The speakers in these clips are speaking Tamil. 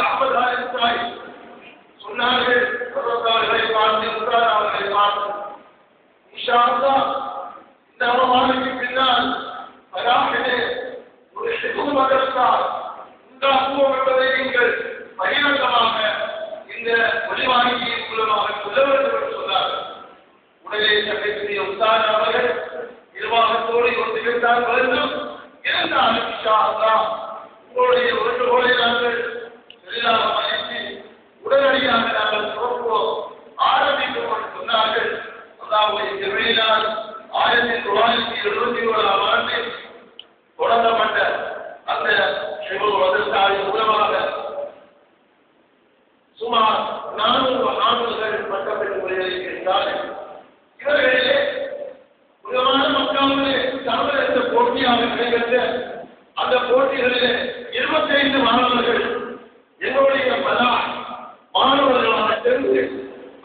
அஹமது ஆலித்தாய் சொன்னார்கள், அவர்களை பார்த்து அவர்களை பார்த்து இன்ஷா அல்லாஹ் இந்த ரமலானுக்கு பின்னால் பராமரிலே ஒரு ஹிஃப்ஸ் மதரஸா உண்டாக்குவோம் என்பதை நீங்கள் பகிரங்கமாக இந்த ஒளிவாங்கியின் மூலமாக சொல்ல வேண்டும் என்று சொன்னார்கள். உடனே சட்டத்திரிய உஸ்தாத் அவர்கள் நிர்வாகத்தோடு ஒத்துழைத்தால் வேண்டும். இருந்தாலும் இன்ஷா அல்லாஹ் உங்களுடைய வேண்டுகோளை நாங்கள் எல்லாம் மதித்து உடனடியாக நாங்கள் துவங்குவோம் ஆரம்பிக்கும் என்று சொன்னார்கள். அல்லாஹ்வுடைய கிருபையினால் 1977ஆம் ஆண்டில் தொடங்கப்பட்ட அந்த ஷிபுல் மதரசாவின் மூலமாக சுமார் 400 ஆண்டுகள் பட்டப்பட்டு வருகிறார்கள். இவர்களிலே உலகமான மக்களிலே சர்வதேச போட்டியாக நடைபெற்ற அந்த போட்டிகளிலே 25 மாணவர்கள் எங்களுடைய பல மாணவர்களாக தெரிந்து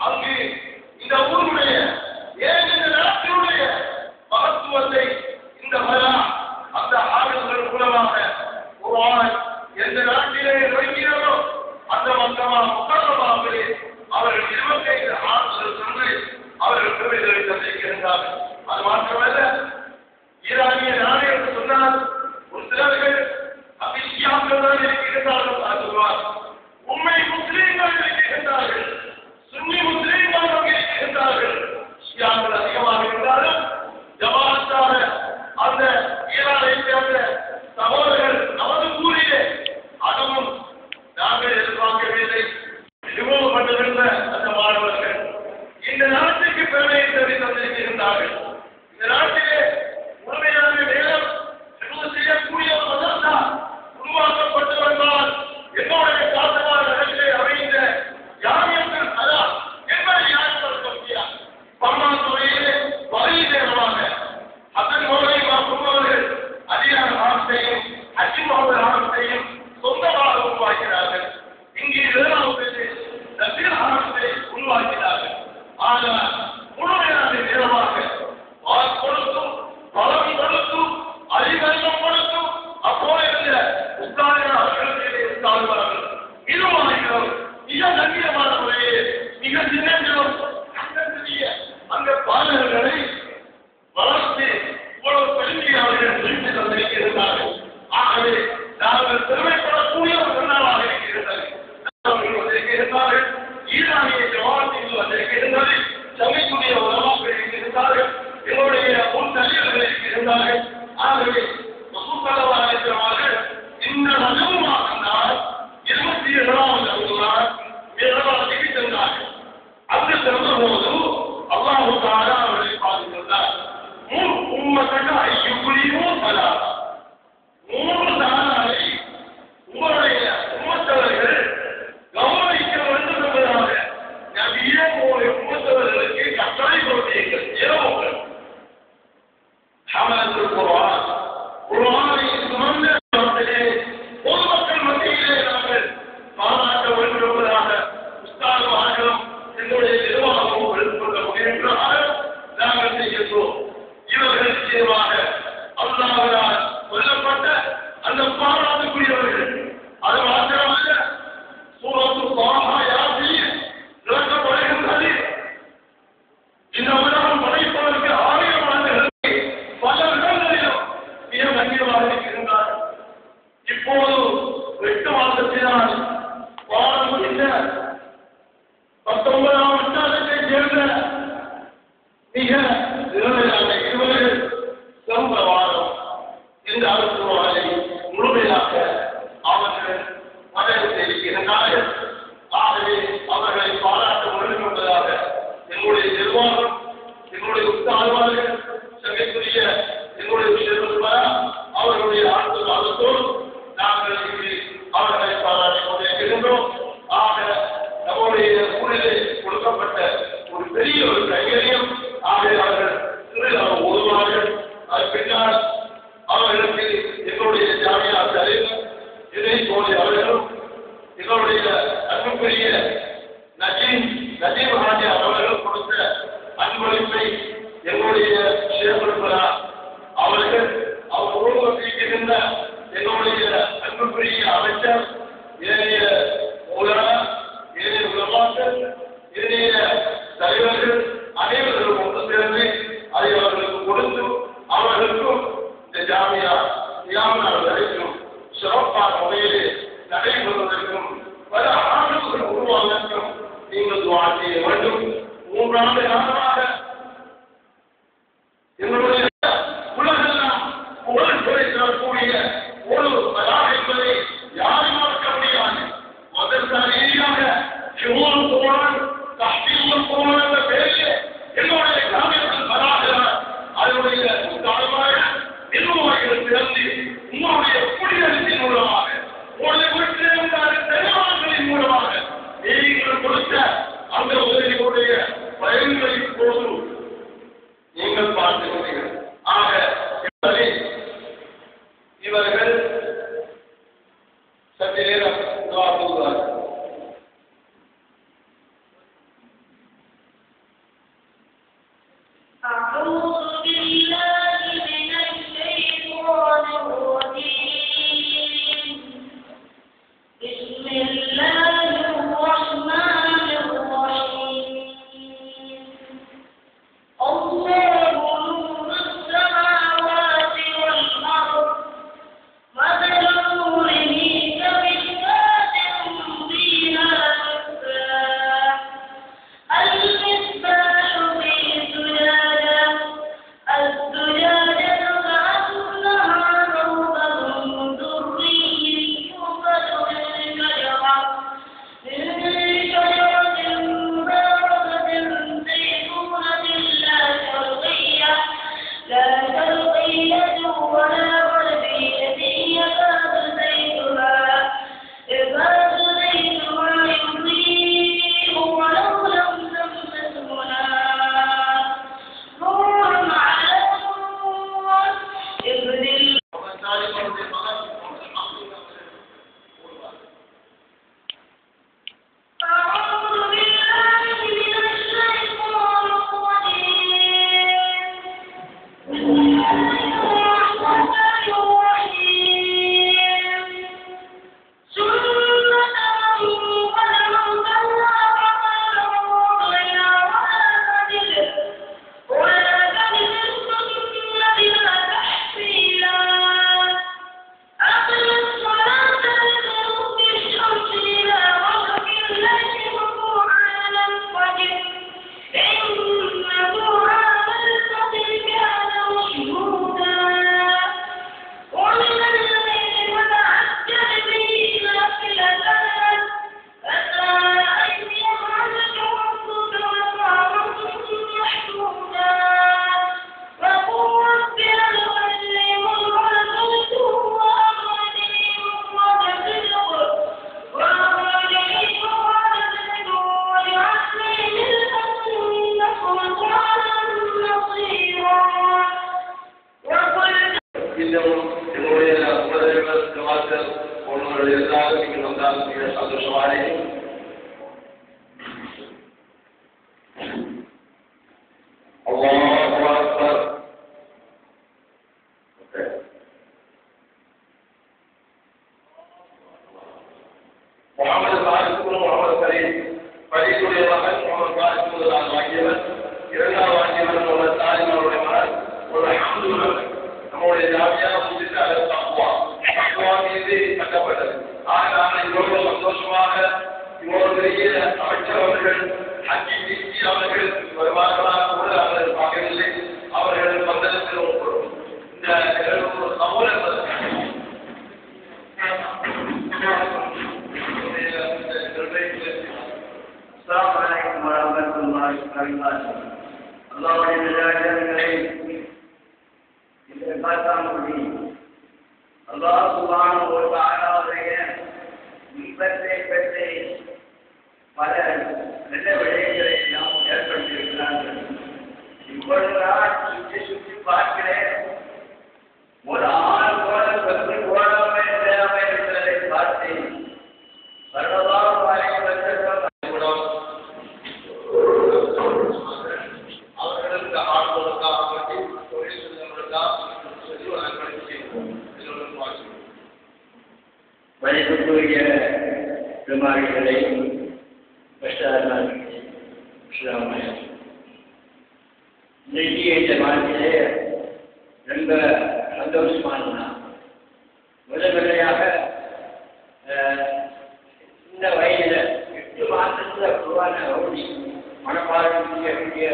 அங்கு இந்த ஊருடைய ஏன் இந்த நாட்டினுடைய மகத்துவத்தை இந்த மலா அந்த ஆளுநர்கள் மூலமாக குர்ஆன் எந்த நாட்டிலே நுழைகிறதோ அந்த மக்கமா முக்கரமாகவே அவர்கள் 25 ஆண்டுகள் சென்று அவர்கள் பெருமைகளை தந்திருக்கிறார்கள். அது மாத்திரமல்ல, ஈரானிய நாடு என்று சொன்னால் ஒரு சிலர்கள் அபிஷியாக்கள் தான் இருக்கிறார்கள் சொல்வார். உண்மை முஸ்லீம்கள் இருக்கின்றார்கள், சுன்னி முஸ்லீம்கள் இருக்கின்றார்கள். ஷியாக்கள் அதிகமாக இருந்தாலும் ஜமாத்தாக அந்த ஈரானை சேர்ந்த சகோதரர்கள் நமது ஊரிலே அதுவும் நாங்கள் எதிர்பார்க்கவில்லை விமோகப்பட்டிருந்த அந்த மாணவர்கள் இந்த நாட்டுக்கு பெருமையை தேடி தந்திருக்கின்றார்கள். இந்த நாட்டிலே முழுமையான நேரம் செய்யக்கூடிய ஒரு மதரசா உருவாக்கப்பட்டு வந்தால் என்னுடைய காரணமான இடத்திலே அமைந்த யாமியத்தில் அலா என்பதை யாரும் சொல்ல முடியாது. பம்மான் துறையிலே வகை நேரமாக அதன் மூலமாக குடும்பங்கள் அதிகார ஆரம்பத்தையும் அஜி முகமது ஆரம்பத்தையும் சொந்தமாக உருவாக்கினார்கள். இங்கே 7வது நசீர் ஆரம்பத்தை உருவாக்கினார்கள். ஆனால் முழுமையான நேரமாக வால் கொடுத்தும் பலம் கொடுத்தும் அதிகாரம் கொடுத்தும் அப்போது உஸ்தாதிகளுக்கு உஸ்தாதுவார்கள் இருவாய்களும் மிக நவீனமான முறையே மிக சின்னங்களும் அந்த பாடல்களை வளர்த்து இவ்வளவு பெருமையாளர்கள் பிரித்து தந்திருக்கிறார்கள். ஆகவே நாங்கள் பெருமைப்படக்கூடிய ஒரு நாளாக இருக்கிறது. வந்திருக்கிறார்கள், ஈரானிய ஜமாத்தில் வந்திருக்கிறது, சமைக்கூடிய உணவாக இருக்கிறார்கள், எங்களுடைய முன் தலைவர்கள் இருக்கிறார்கள். ஆகவே இந்த ரஜமாக இருந்தால் 27வது நாள் நிர்வாகத்துக்கு சென்றார்கள். அங்கு சென்ற போது அல்லாஹ் தஆலா அவர்களை பார்த்துள்ளார். உம்மத்தக ஐயுக்குலியும் பலா 3 நாளாலை உங்களுடைய உம்மத்தவர்கள் கௌரவிக்க வேண்டும் என்பதாக நபியே உங்களுடைய உம்மத்தவர்களுக்கு கட்டளை கொடுத்தீர்கள். இரவுகள் ஹமலத்துல் குர்ஆன் குர்ஆனை சுமந்த பொதுமக்கள் மத்தியிலே நாங்கள் பாராட்ட வேண்டும் என்பதாக உஸ்தாதுமார்களும் எங்களுடைய நிர்வாகமும் எடுத்துக்கொள்ள முயன்றாக நாங்கள் செய்கின்றோம். இவர்கள் நிச்சயமாக அல்லாஹ்வால் சொல்லப்பட்ட அந்த பாராட்டுக்குரியவர்கள். அது மாத்திரமல்ல, சூரத்து த்வாஹா யாசீன் இறக்கப்படுகின்றது. இந்த உலகம் படைப்பதற்கு 1000 ஆண்டுகளுக்கு பல இடங்களிலும் மிக கண்ணியமாக இருக்கின்றார்கள். இப்போது 8 மாதத்தினால் வாழ முடிந்த 19ஆம் நூற்றாண்டை சேர்ந்த மிக நிலையான இருவர்கள் சிறந்த வாரம் இந்த அரசுவாலை முழுமையாக அவர்கள் வரவேற்றிருக்கின்றார்கள். ஆகவே அவர்களை பாராட்ட வேண்டும் என்பதாக எங்களுடைய நிர்வாகம், எங்களுடைய உத்தாழ்வார்கள், சங்கைக்குரிய எங்களுடைய விஷயங்கள் அவர்களுடைய ஆழ்த்தோடு நாங்கள் அவர்களை பாராட்டிக் கொண்டிருக்கின்றோம். ஆக நம்முடைய ஊரிலே கொடுக்கப்பட்ட ஒரு பெரிய ஆண்டு காலமாக எங்களுடைய உலகெல்லாம் புகழ் தரக்கூடிய ஒரு பலா என்பதை யாரும் மறக்க முடியாது. அதற்கு ரீதியாக ஷுமூல் குர்ஆன், தஹ்ஃபீதுல் குர்ஆன் என்ற பெயரில் எங்களுடைய கிராமத்தில் பலாகிறார். அதனுடைய காலமாக நிர்வாகிகள் திறந்து உங்களுடைய குடியரசின் மூலமாக உங்களுடைய வீட்டில் உண்டான தெளிவான்களின் மூலமாக நீங்கள் கொடுத்த அந்த உதவியுடைய பயன்களை இப்போது நீங்கள் பார்க்கிறீர்கள். ஆக இவர்கள் சற்று நேரம் உருவாக்குவார்கள். இந்த வயதில் 8 மாதத்துல உருவான ரவுடி மனப்பாடம் செய்யக்கூடிய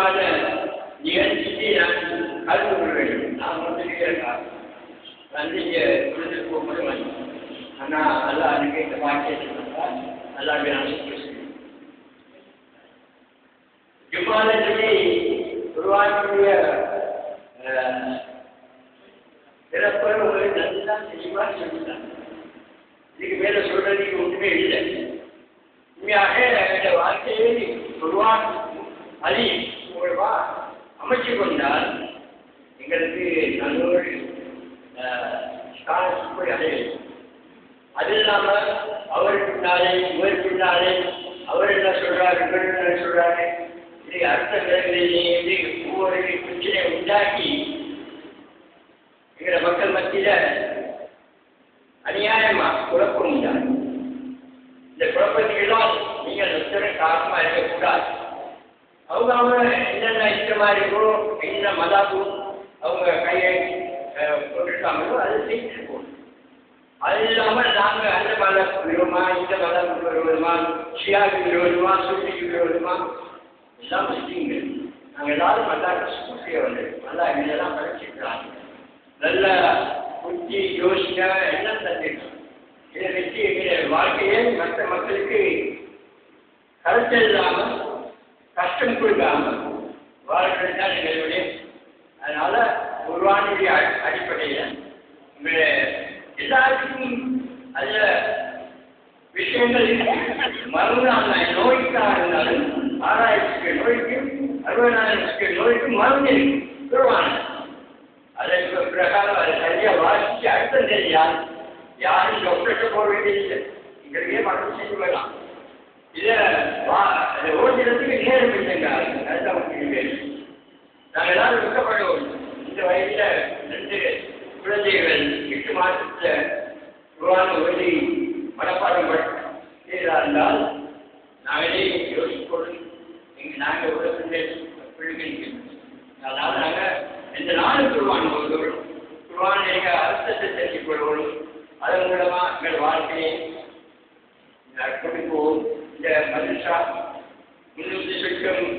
முக்கியமான நிகழ்ச்சிக்கு நான் கலந்து கொள்ள வேண்டும். நான் வந்து நன்றியை விருது போகணும். ஆனால் நல்லா அதுக்கு இந்த வாக்கியத்தை நல்லாவே நான் பேசுகிறேன். ஜும்மாலஜி உருவாக்கிய பிறப்பை உங்களுக்கு நன்றிதான் தெளிவாக சொல்லிட்டாங்க. இதுக்கு மேலே சொல்றதுக்கு ஒன்றுமே இல்லை. உண்மையாக இந்த வாழ்க்கையை உருவாக்கி அதை மூலமா அமைச்சு கொண்டால் எங்களுக்கு நல்லொரு போய் அடையும். அது இல்லாமல் அவர் பின்னாலே இவர் பின்னாலே அவர் என்ன சொல்றாரு இவர் என்ன சொல்றாரு இது அடுத்த நிலைகளிலேயே ஒவ்வொரு பிரச்சனையை உண்டாக்கி எங்கிற மக்கள் மத்தியில அநியாயமா குழப்பம் உண்டாது. இந்த குழப்பத்துக்கெல்லாம் நீங்கள் ஒருத்தர காரணமா இருக்கக்கூடாது. அவங்க என்னென்ன இஷ்டமா இருக்கோ என்ன மதாபு அவங்க கையை கொண்டிருக்காங்களோ அதை செய்து போகணும். அது இல்லாமல் நாங்கள் அந்த மதம் விரோதமா இந்த மதம் விரோதமா ஷியாவுக்கு விரோதமா சூட்டிக்கு விரோதமா எல்லாம் முஸ்லீம்கள் நாங்கள் எல்லாரும் நல்லா செய்யவில்லை. நல்லா இதெல்லாம் படிச்சிருக்கிறாங்க. நல்ல புத்தி யோசிக்க எல்லாம் தந்திருக்கோம். இதை வச்சு எங்களுடைய வாழ்க்கையை மற்ற மக்களுக்கு கருத்து இல்லாமல் கஷ்டம் கொடுக்காமல் வாழ்க்கை தான் எங்களுடைய. அதனால குர்ஆனுடைய அடிப்படையில் உங்களுடைய எல்லாருக்கும் அதில் விஷயங்கள் மருந்தான நோய்க்காக இருந்தாலும் 6000 நோய்க்கும் 60,000 நோய்க்கும் மருந்து குர்ஆன் அதற்கு பிரகாரம் அதை சரியாக வாசித்து அர்த்தம் தெரியாது. யாரும் டாக்டர்கிட்ட போக வேண்டியதில்லை. இங்கேயே மருந்து செஞ்சு வரலாம். இதை ஓடுறதுக்கு நேரம் இல்லைங்க. அதுதான் முக்கியம். நாங்கள் எல்லாரும் விற்கப்படுவோம். இந்த வயதில் 2 குழந்தைகள் 8 மாதத்தில் குர்ஆன் ஓதி மனப்பாடம் செய்தால் இருந்தால் நாங்களே யோசிப்போம். நாங்கள் உலகத்திலே பிள்ளைகள். அதனால் நாங்கள் இந்த நாளும் குர்ஆன் ஓதுவோம். குர்ஆன் எங்கள் அர்த்தத்தை தெரிஞ்சு கொள்வோம். அதன் மூலமாக எங்கள் வாழ்க்கையை கொடுப்போம். இந்த மதுஷா 300 சொற்கும்